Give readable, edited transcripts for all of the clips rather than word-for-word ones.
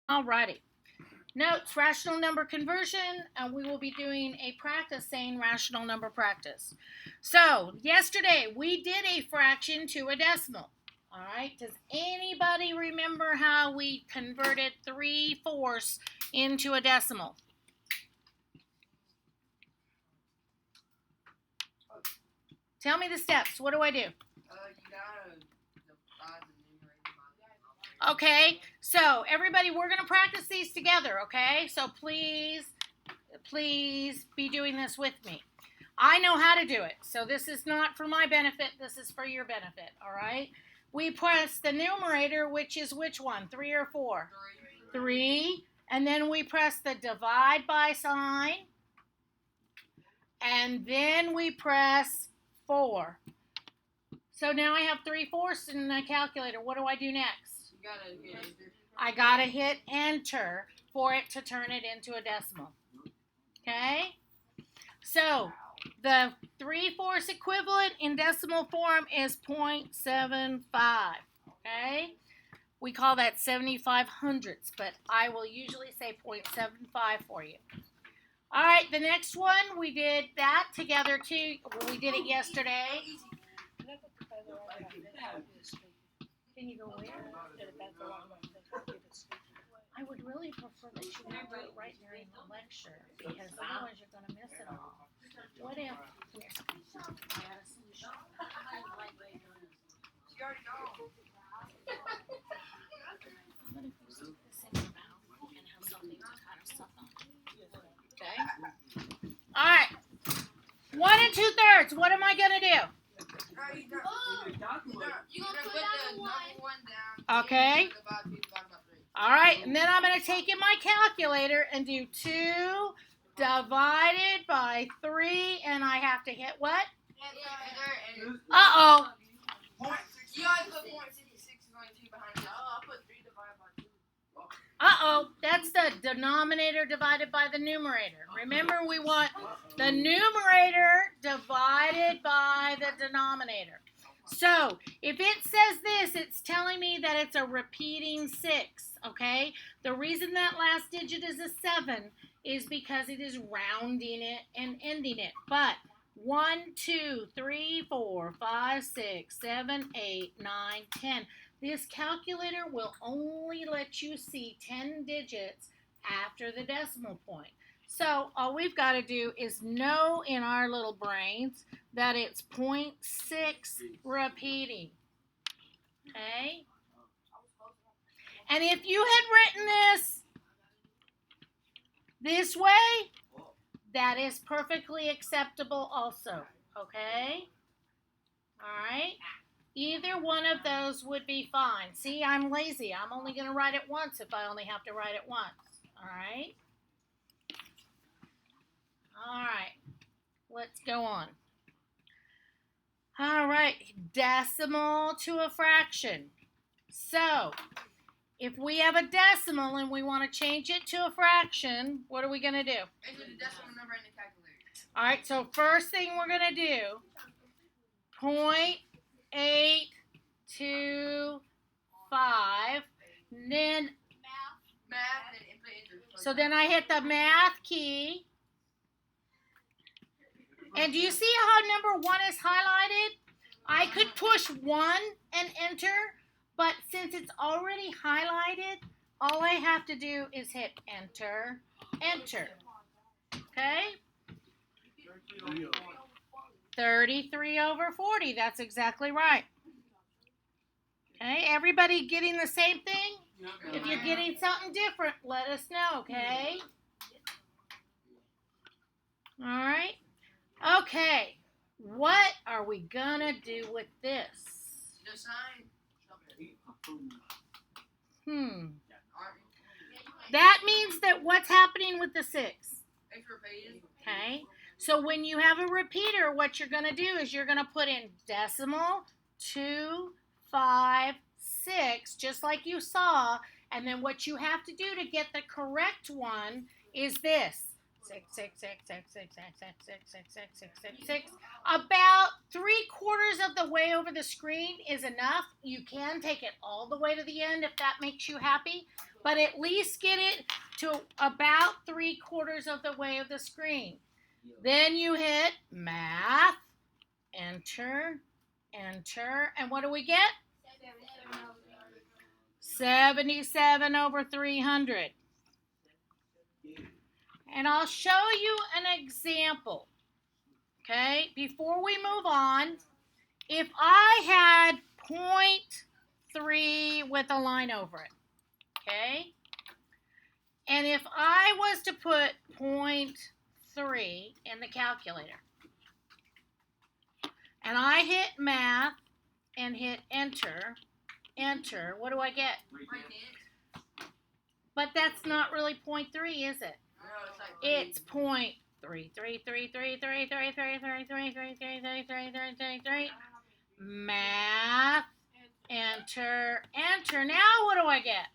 Alrighty. Notes, rational number conversion, and we will be doing a practice saying rational number practice. So, yesterday we did a fraction to a decimal. Alright, does anybody remember how we converted 3/4 into a decimal? Tell me the steps. What do I do? You gotta divide the numerator by the Okay, so everybody, we're going to practice these together, okay? So please be doing this with me. I know how to do it, so this is not for my benefit, this is for your benefit, all right? We press the numerator, which is which one, 3 or 4? 3, and then we press the divide by sign, and then we press 4. So now I have 3/4 in the calculator. What do I do next? You gotta hit enter. I gotta hit enter for it to turn it into a decimal. Okay? So the 3/4 equivalent in decimal form is 0.75. Okay? We call that 75 hundredths, but I will usually say 0.75 for you. All right, the next one, we did that together too. We did it yesterday. Can you go where? I would really prefer that you would do it right during the lecture, because otherwise you're going to miss it all. What if, I had a solution. You already know. What if you stick this in your mouth and have something to kind of suck on? Okay? All right. 1 2/3. What am I going to do? You gonna put the number one down. Okay. Divide by 3. All right, and then I'm going to take in my calculator and do 2 divided by 3, and I have to hit what? Uh-oh. You always put 0.66 is only 2 behind it. I'll put 3 divided by 2. Uh-oh, that's the denominator divided by the numerator. Remember, we want the numerator divided by the denominator. So, if it says this, it's telling me that it's a repeating 6, okay? The reason that last digit is a 7 is because it is rounding it and ending it. But 1, 2, 3, 4, 5, 6, 7, 8, 9, 10. This calculator will only let you see 10 digits after the decimal point. So all we've got to do is know in our little brains that it's 0.6 repeating. Okay? And if you had written this way, that is perfectly acceptable also. Okay? All right? Either one of those would be fine. See, I'm lazy. I'm only going to write it once if I only have to write it once. All right? All right. Let's go on. All right. Decimal to a fraction. So, if we have a decimal and we want to change it to a fraction, what are we going to do? Enter the decimal number in the calculator. All right. So, first thing we're going to do, 0.825, then Math and input enter. so then I hit the math key. And do you see how number 1 is highlighted? I could push 1 and enter, but since it's already highlighted, all I have to do is hit enter, enter. Okay? 33/40. That's exactly right. Okay, everybody getting the same thing? If you're getting something different, let us know, okay? All right. Okay. What are we going to do with this? The sign. That means that what's happening with the 6? It's repeated. Okay. So when you have a repeater, what you're going to do is you're going to put in decimal 2, 5, 6, just like you saw. And then what you have to do to get the correct one is this. 6. About 3/4 of the way over the screen is enough. You can take it all the way to the end if that makes you happy, but at least get it to about 3/4 of the way of the screen. Then you hit math, enter, enter, and what do we get? 77 over 300. And I'll show you an example, okay, before we move on. If I had 0.3 with a line over it, okay, and if I was to put 0.3 in the calculator, and I hit math and hit enter, enter, what do I get? But that's not really 0.3, is it? It's 0.33333333333333333. Math, enter, enter. Now what do I get?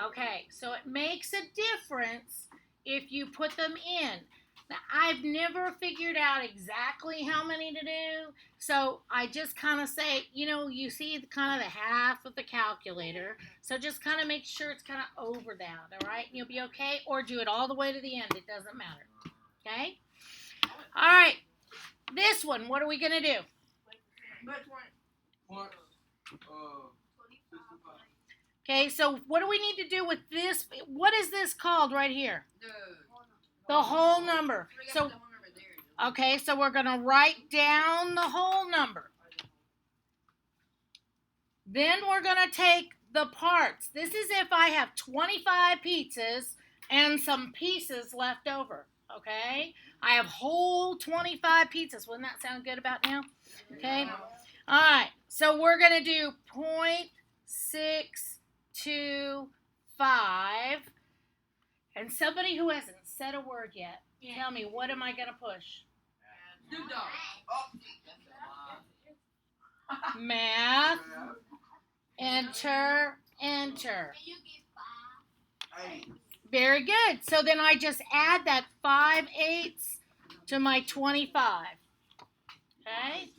Okay, so it makes a difference if you put them in. Now, I've never figured out exactly how many to do, so I just kind of say, you see kind of the half of the calculator, so just kind of make sure it's kind of over that, all right? And you'll be okay, or do it all the way to the end. It doesn't matter, okay? All right, this one, what are we going to do? Okay, so what do we need to do with this? What is this called right here? The whole number. So, okay, so we're going to write down the whole number. Then we're going to take the parts. This is if I have 25 pizzas and some pieces left over, okay? I have whole 25 pizzas. Wouldn't that sound good about now? Okay? All right, so we're going to do 0.625. And somebody who hasn't said a word yet, tell me, what am I going to push? Math, enter, enter. Very good. So then I just add that 5/8 to my 25. Okay?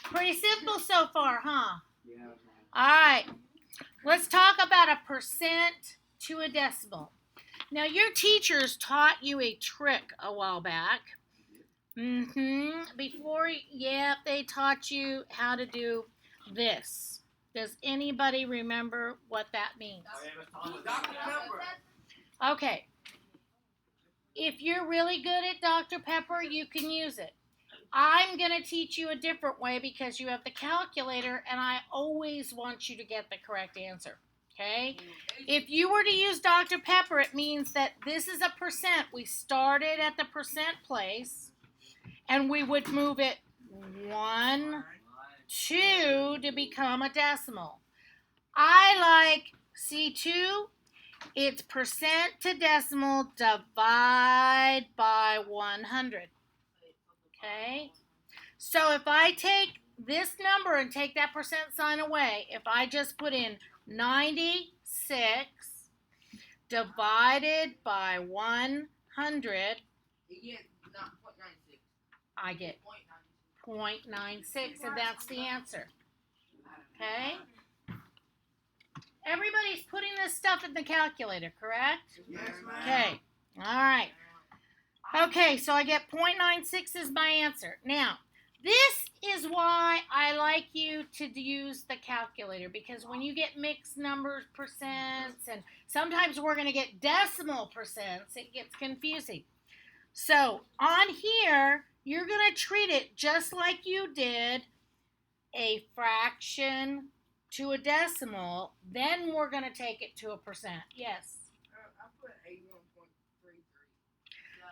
Pretty simple so far, huh? All right. Let's talk about a percent to a decimal. Now, your teachers taught you a trick a while back. They taught you how to do this. Does anybody remember what that means? Okay. If you're really good at Dr. Pepper, you can use it. I'm going to teach you a different way because you have the calculator, and I always want you to get the correct answer. Okay? If you were to use Dr. Pepper, it means that this is a percent. We started at the percent place, and we would move it 1, 2 to become a decimal. I like C2. It's percent to decimal, divide by 100. Okay? So if I take this number and take that percent sign away, if I just put in 96 divided by 100, I get 0.96, and that's the answer. Okay? Everybody's putting this stuff in the calculator, correct? Yes, ma'am. Okay. All right. Okay, so I get 0.96 is my answer. Now, this is why I like you to use the calculator, because when you get mixed numbers, percents, and sometimes we're going to get decimal percents, it gets confusing. So on here, you're going to treat it just like you did a fraction to a decimal. Then we're going to take it to a percent. Yes. I put 81.33.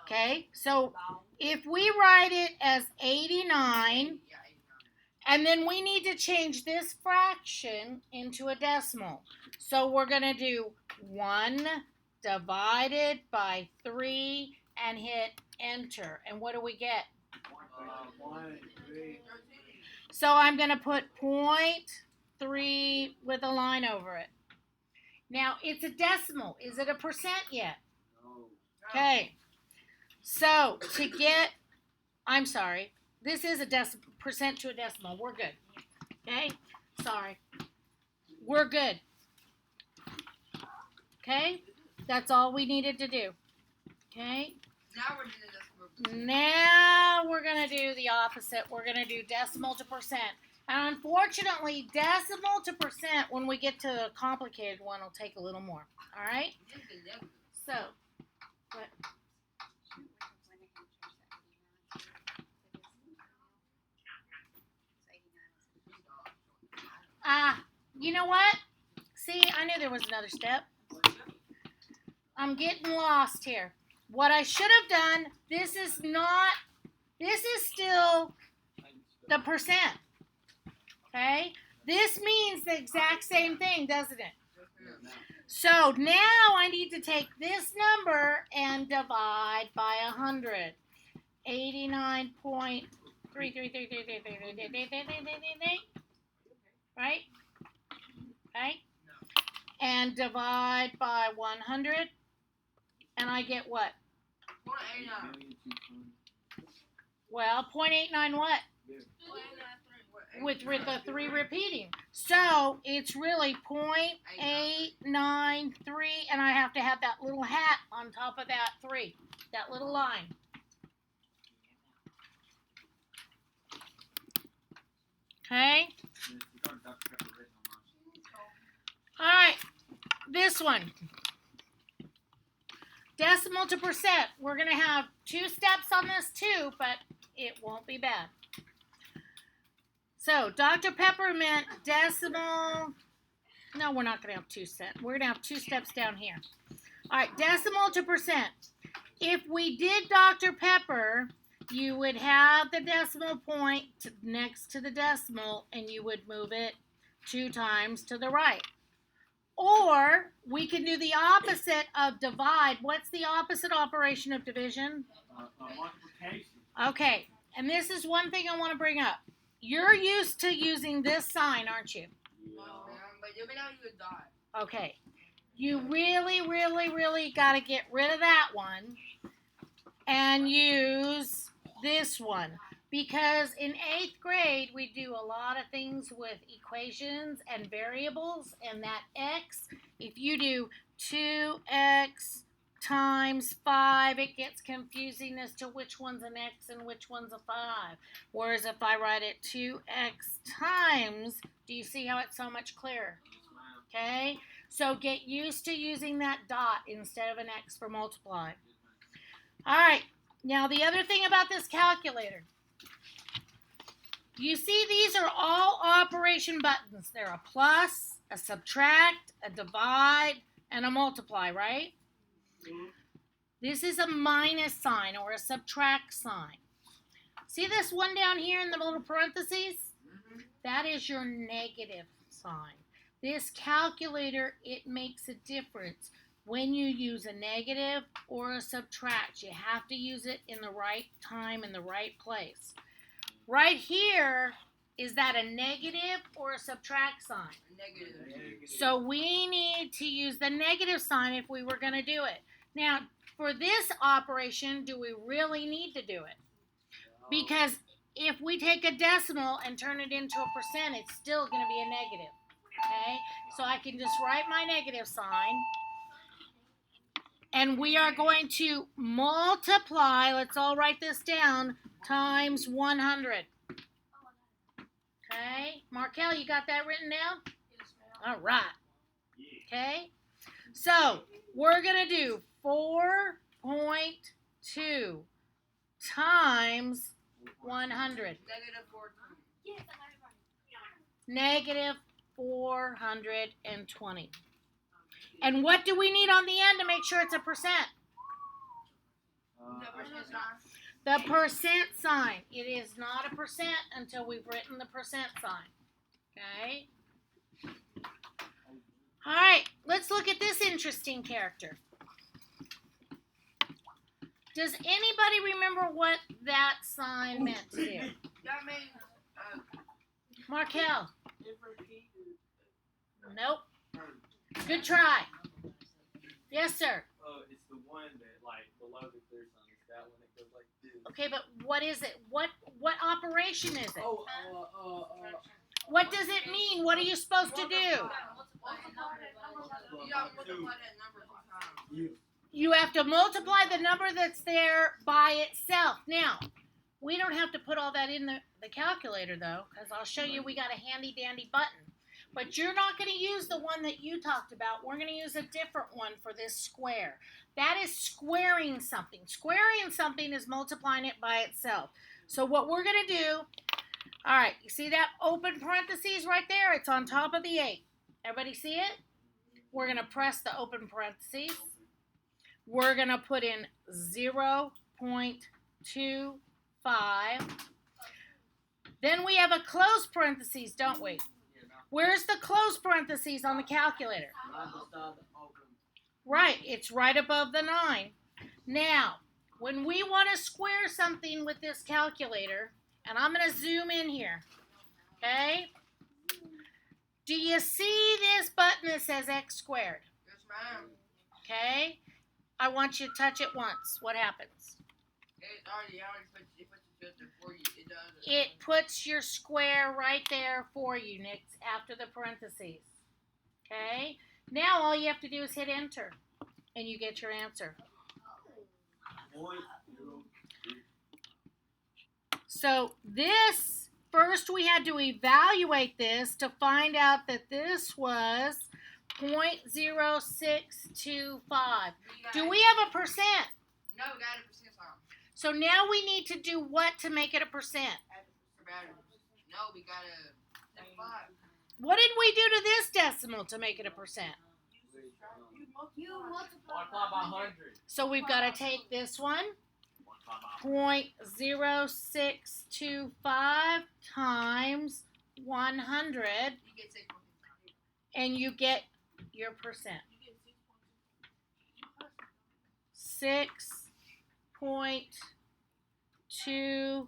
Okay, so if we write it as 89, and then we need to change this fraction into a decimal. So we're going to do 1 divided by 3 and hit enter. And what do we get? 1.3. So I'm going to put 0.3 with a line over it. Now, it's a decimal. Is it a percent yet? No. Okay. So to get, I'm sorry, this is a percent to a decimal. We're good. Okay? Sorry. We're good. Okay? That's all we needed to do. Okay? Now we're going to do the opposite. We're going to do decimal to percent. And unfortunately, decimal to percent, when we get to the complicated one, will take a little more. All right? So, what? You know what? See, I knew there was another step. I'm getting lost here. What I should have done, this is still the percent. Okay? This means the exact same thing, doesn't it? So now I need to take this number and divide by 100. 89.3333333. Right? Okay? And divide by 100. And I get what? 0.89. Well, 0.89 what? With the 3 repeating. So it's really 0.893, and I have to have that little hat on top of that 3. That little line. Okay? Alright. This one. Decimal to percent. We're going to have 2 steps on this too, but it won't be bad. So, Dr. Peppermint decimal. No, we're not going to have 2 steps. We're going to have 2 steps down here. All right, decimal to percent. If we did Dr. Pepper, you would have the decimal point next to the decimal, and you would move it 2 times to the right. Or we can do the opposite of divide. What's the opposite operation of division? Multiplication. Okay, and this is one thing I want to bring up. You're used to using this sign, aren't you? But you'll be able to dot. Okay. You really, really, really got to get rid of that one and use this one. Because in 8th grade, we do a lot of things with equations and variables. And that x, if you do 2x times 5, it gets confusing as to which one's an x and which one's a 5. Whereas if I write it 2x times, do you see how it's so much clearer? Okay? So get used to using that dot instead of an x for multiply. All right. Now the other thing about this calculator. You see these are all operation buttons. They're a plus, a subtract, a divide, and a multiply, right? This is a minus sign or a subtract sign. See this one down here in the little parentheses? That is your negative sign. This calculator, it makes a difference when you use a negative or a subtract. You have to use it in the right time in the right place. Right here, is that a negative or a subtract sign? Negative. So we need to use the negative sign if we were going to do it. Now, for this operation, do we really need to do it? Because if we take a decimal and turn it into a percent, it's still going to be a negative. Okay? So I can just write my negative sign. And we are going to multiply, let's all write this down, times 100. Okay? Markel, you got that written down? All right. Okay? So, we're going to do 4.2 times 100. Negative 420. And what do we need on the end to make sure it's a percent? The percent sign. It is not a percent until we've written the percent sign. Okay? All right, let's look at this interesting character. Does anybody remember what that sign meant to do? That means, Markel? Nope. Good try. Yes, sir. It's the 1 one that like below the clear sign. It's that one that goes like this. Okay, but what is it? What operation is it? Oh, What does it mean? What are you supposed to do? You gotta multiply that number two times. You have to multiply the number that's there by itself. Now, we don't have to put all that in the calculator though, because I'll show you we got a handy dandy button. But you're not going to use the one that you talked about. We're going to use a different one for this square. That is squaring something. Squaring something is multiplying it by itself. So what we're going to do, all right, you see that open parentheses right there? It's on top of the 8. Everybody see it? We're going to press the open parentheses. We're going to put in 0.25. Then we have a close parentheses, don't we? Where's the close parentheses on the calculator? Right, it's right above the 9. Now, when we want to square something with this calculator, and I'm going to zoom in here, okay? Do you see this button that says x squared? Yes, ma'am. Okay? I want you to touch it once. What happens? It already puts it just before you. It does. It puts your square right there for you, Nick, after the parentheses. Okay? Now all you have to do is hit enter, and you get your answer. So this, first we had to evaluate this to find out that this was 0.0625. Do we have a percent? No, we got a percent sign. So now we need to do what to make it a percent? No, we got a 5. What did we do to this decimal to make it a percent? You Multiply by 100. So we've got to take this one, Multiply by 0.0625 times 100, get 6. and you get your percent. 6.25%.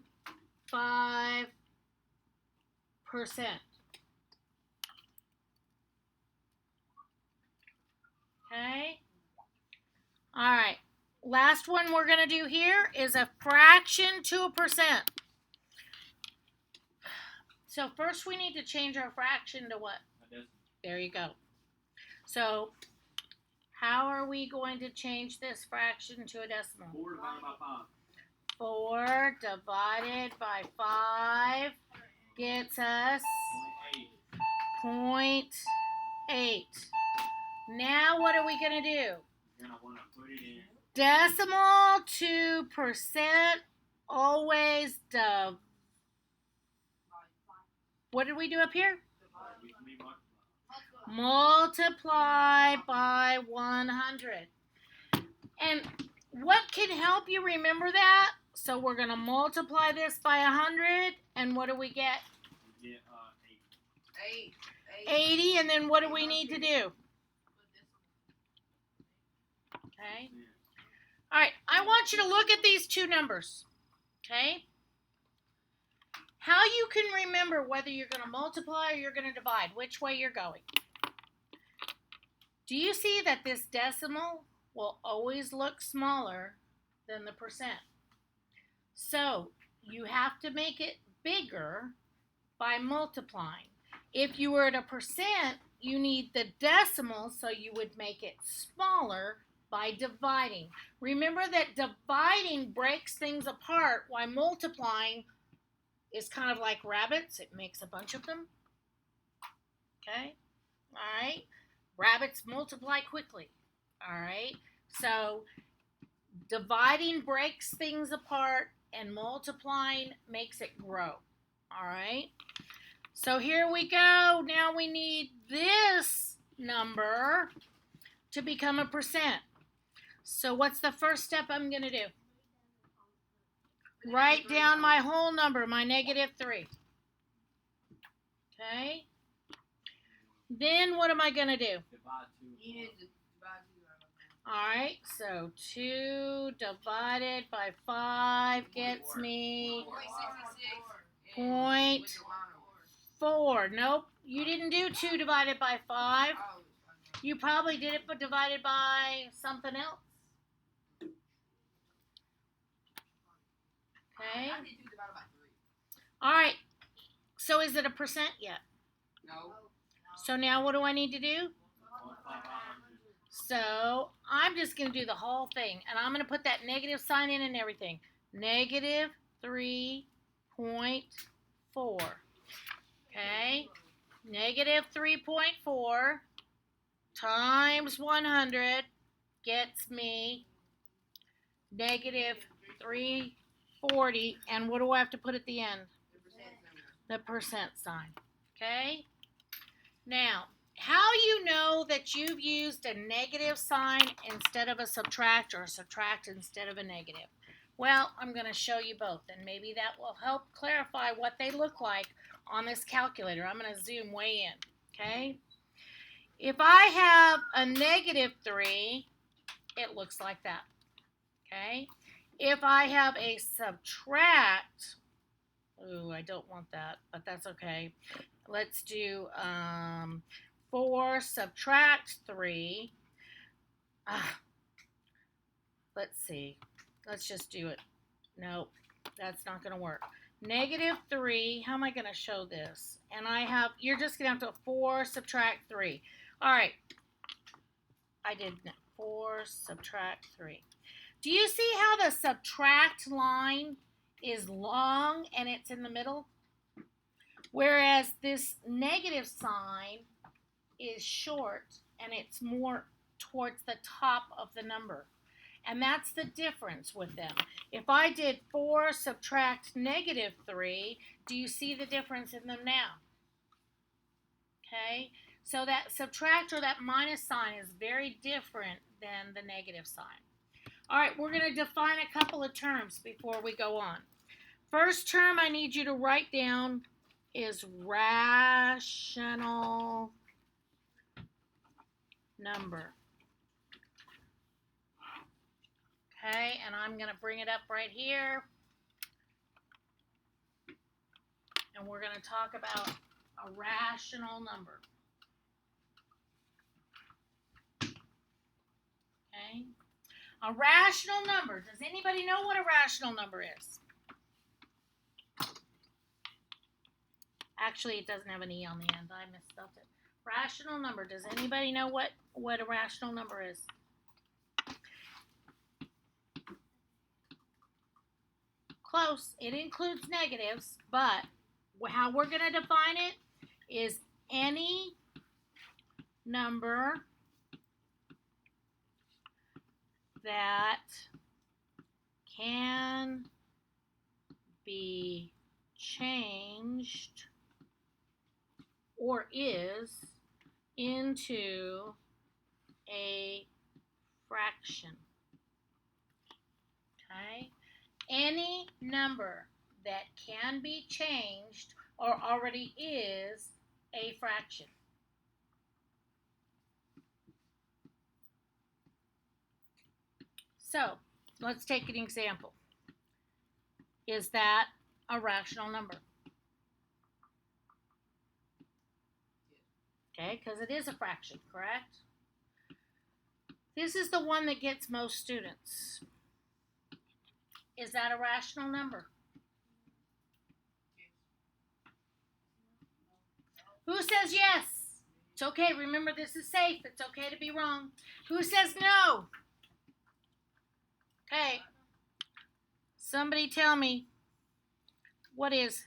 Okay? All right. Last one we're going to do here is a fraction to a percent. So first we need to change our fraction to what? There you go. So how are we going to change this fraction to a decimal? 4 divided by 5. 4 divided by 5 gets us 0.8. Now what are we going to do? You're going to want to put it in. Decimal to percent, always what did we do up here? Multiply by 100. And what can help you remember that? So we're going to multiply this by 100, and what do we get? We get 8. 80, and then what do we need to do? Okay. All right, I want you to look at these two numbers, okay? How you can remember whether you're going to multiply or you're going to divide, which way you're going. Do you see that this decimal will always look smaller than the percent? So you have to make it bigger by multiplying. If you were at a percent, you need the decimal, so you would make it smaller by dividing. Remember that dividing breaks things apart, while multiplying is kind of like rabbits. It makes a bunch of them. Okay? All right? Rabbits multiply quickly. All right? So dividing breaks things apart, and multiplying makes it grow. All right? So here we go. Now we need this number to become a percent. So what's the first step I'm going to do? Write down my whole number, my -3. Okay? Then what am I going to do? Divide 2. You need to divide 2. All right, so 2 divided by 5 gets me 0.4. Nope, you didn't do 2 divided by 5. You probably did it but divided by something else. Okay. I did 2 divided by 3. All right. So is it a percent yet? No. So now what do I need to do? So I'm just going to do the whole thing. And I'm going to put that negative sign in and everything. Negative 3.4. Okay. Negative 3.4 times 100 gets me negative 340. And what do I have to put at the end? The percent sign. Okay. Now, how you know that you've used a negative sign instead of a subtract or a subtract instead of a negative? Well, I'm going to show you both, and maybe that will help clarify what they look like on this calculator. I'm going to zoom way in, okay? If I have a negative 3, it looks like that, okay? If I have a subtract, ooh, I don't want that, but that's okay. Let's do 4 subtract 3. Let's see. Let's just do it. Nope, that's not going to work. Negative 3. How am I going to show this? And I have, you're just going to have to 4 subtract 3. All right. I did 4 subtract 3. Do you see how the subtract line is long and it's in the middle? Whereas this negative sign is short and it's more towards the top of the number. And that's the difference with them. If I did 4 subtract negative 3, do you see the difference in them now? Okay, so that subtract or that minus sign is very different than the negative sign. All right, we're going to define a couple of terms before we go on. First term I need you to write down is rational number. Okay, and I'm going to bring it up right here. And we're going to talk about a rational number. Okay, a rational number. Does anybody know what a rational number is? Actually, it doesn't have an E on the end. I misspelled it. Rational number. Does anybody know what a rational number is? Close. It includes negatives, but how we're going to define it is any number that can be changed or is into a fraction. Okay? Any number that can be changed or already is a fraction. So, let's take an example. Is that a rational number? Okay, because it is a fraction, correct? This is the one that gets most students. Is that a rational number? Who says yes? It's okay. Remember, this is safe. It's okay to be wrong. Who says no? Okay. Somebody tell me, what is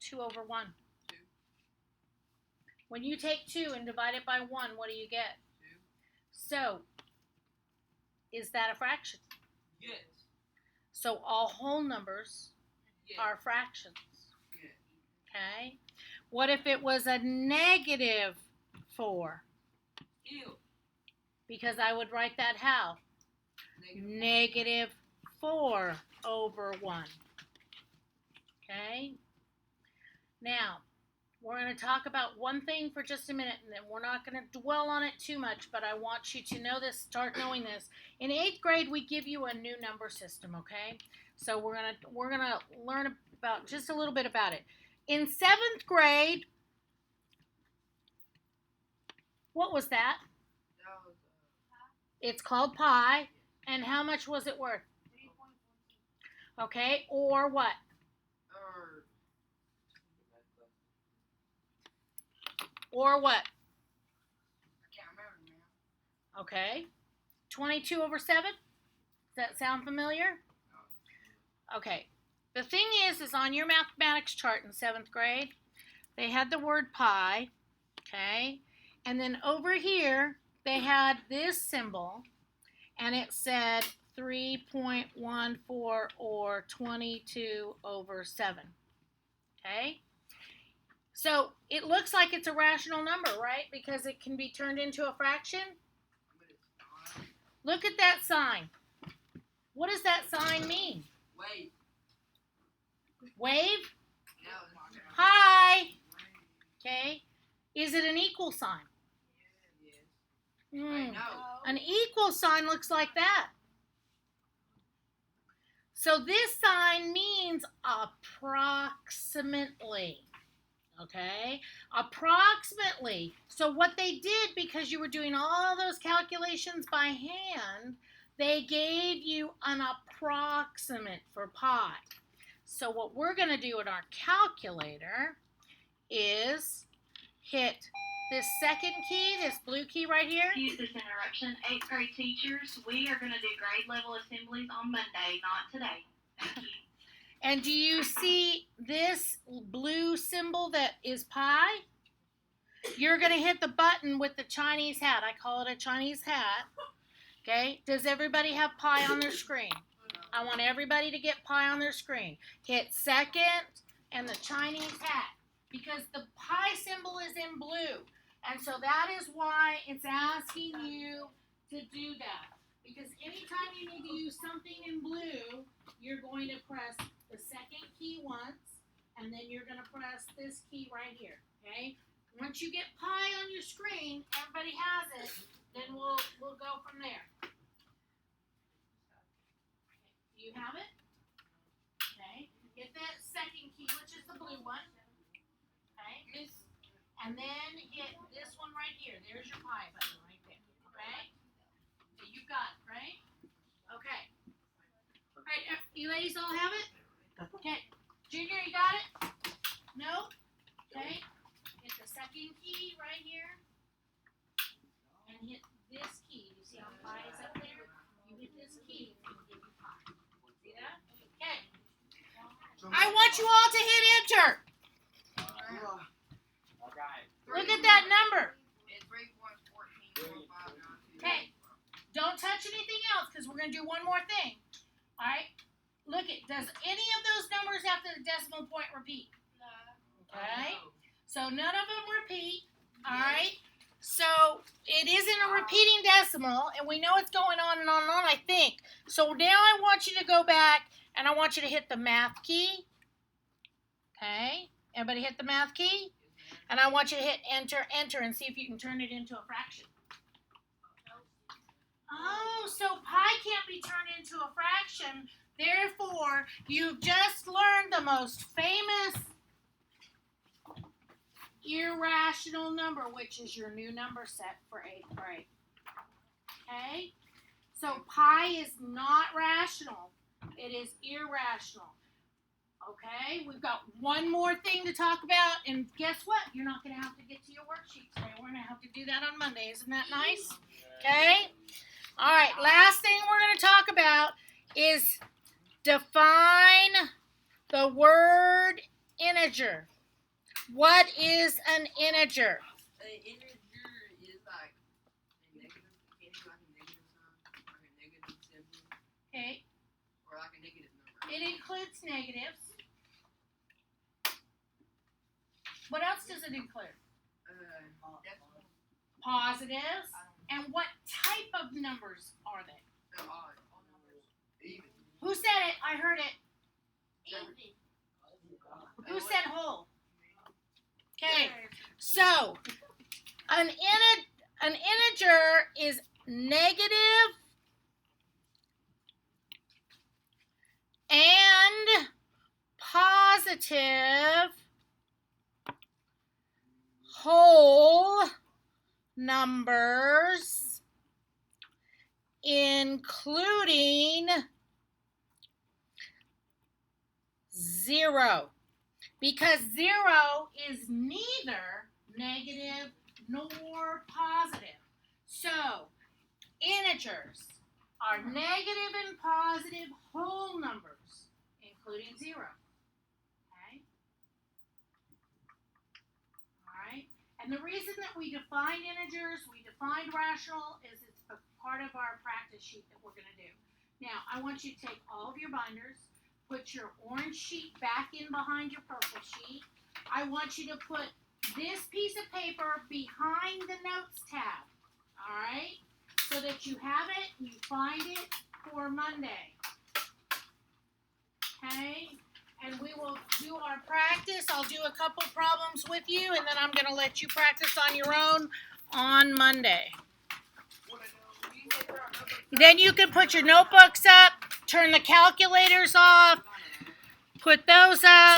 2 over 1? 2. When you take 2 and divide it by 1, what do you get? 2. So, is that a fraction? Yes. So all whole numbers Yes. are fractions. Yes. Okay? What if it was a negative 4? Ew. Because I would write that how? Negative 4 over 1. Okay? Now, we're going to talk about one thing for just a minute, and then we're not going to dwell on it too much, but I want you to know this, start knowing this. In 8th grade, we give you a new number system, okay? So we're going to learn about just a little bit about it. In 7th grade, what was that? That was, It's called pi. And how much was it worth? Okay, or what? Or Or what? I can't remember now. Okay. 22 over 7? Does that sound familiar? Okay. The thing is on your mathematics chart in 7th grade, they had the word pi, okay? And then over here, they had this symbol, and it said 3.14 or 22 over 7, okay? So it looks like it's a rational number, right? Because it can be turned into a fraction. But it's not. Look at that sign. What does that sign mean? Wait. Wave? No, it's not gonna. Hi. Okay. Is it an equal sign? Yes. Hmm. Wait, no. An equal sign looks like that. So this sign means approximately. Okay? Approximately. So what they did, because you were doing all those calculations by hand, they gave you an approximate for pi. So what we're going to do in our calculator is hit this second key, this blue key right here. Excuse this interruption. 8th grade teachers, we are going to do grade level assemblies on Monday, not today. Thank you. And do you see this blue symbol that is pi? You're going to hit the button with the Chinese hat. I call it a Chinese hat. Okay? Does everybody have pi on their screen? I want everybody to get pi on their screen. Hit second and the Chinese hat, because the pi symbol is in blue. And so that is why it's asking you to do that. Because anytime you need to use something in blue, you're going to press the second key once, and then you're going to press this key right here, okay? Once you get pi on your screen, everybody has it, then we'll go from there. Do you have it? Okay. Get that second key, which is the blue one. Okay. And then hit this one right here. There's your pi button right there. Okay? So you got it, right? Okay. All right, you ladies all have it? Okay. Junior, you got it? No? Okay. Hit the second key right here. And hit this key. You see how pi is up there? You hit this key and it'll give you pi. See that? Okay. I want you all to hit enter. Alright. Look at that number. It's 3.14. Okay. Don't touch anything else because we're going to do one more thing. All right. Look at, does any of those numbers after the decimal point repeat? Okay. So none of them repeat. All right. So it isn't a repeating decimal, and we know it's going on and on and on, I think. So now I want you to go back, and I want you to hit the math key. Okay. Everybody hit the math key? And I want you to hit enter, enter, and see if you can turn it into a fraction. Oh, so pi can't be turned into a fraction. Therefore, you've just learned the most famous irrational number, which is your new number set for 8th grade. Okay? So pi is not rational. It is irrational. Okay? We've got one more thing to talk about, and guess what? You're not going to have to get to your worksheet today. We're going to have to do that on Monday. Isn't that nice? Okay? All right, last thing we're going to talk about is define the word integer. What is an integer? An integer is like a negative. Can it be like a negative sign? Like a negative symbol? Okay, Or like a negative number? it includes negatives. What else does it include? Decimal. Positives. And what type of numbers are they? They're odd. All numbers. Even. Who said it? I heard it. Even. Who said whole? Okay, so an integer is negative and positive whole numbers, including 0. Because 0 is neither negative nor positive. So, integers are negative and positive whole numbers, including 0. Okay? Alright? And the reason that we defined integers, we defined rational, is it's a part of our practice sheet that we're going to do. Now, I want you to take all of your binders, put your orange sheet back in behind your purple sheet. I want you to put this piece of paper behind the notes tab, all right? So that you have it and you find it for Monday. Okay? And we will do our practice. I'll do a couple problems with you, and then I'm going to let you practice on your own on Monday. Then you can put your notebooks up, turn the calculators off, put those up.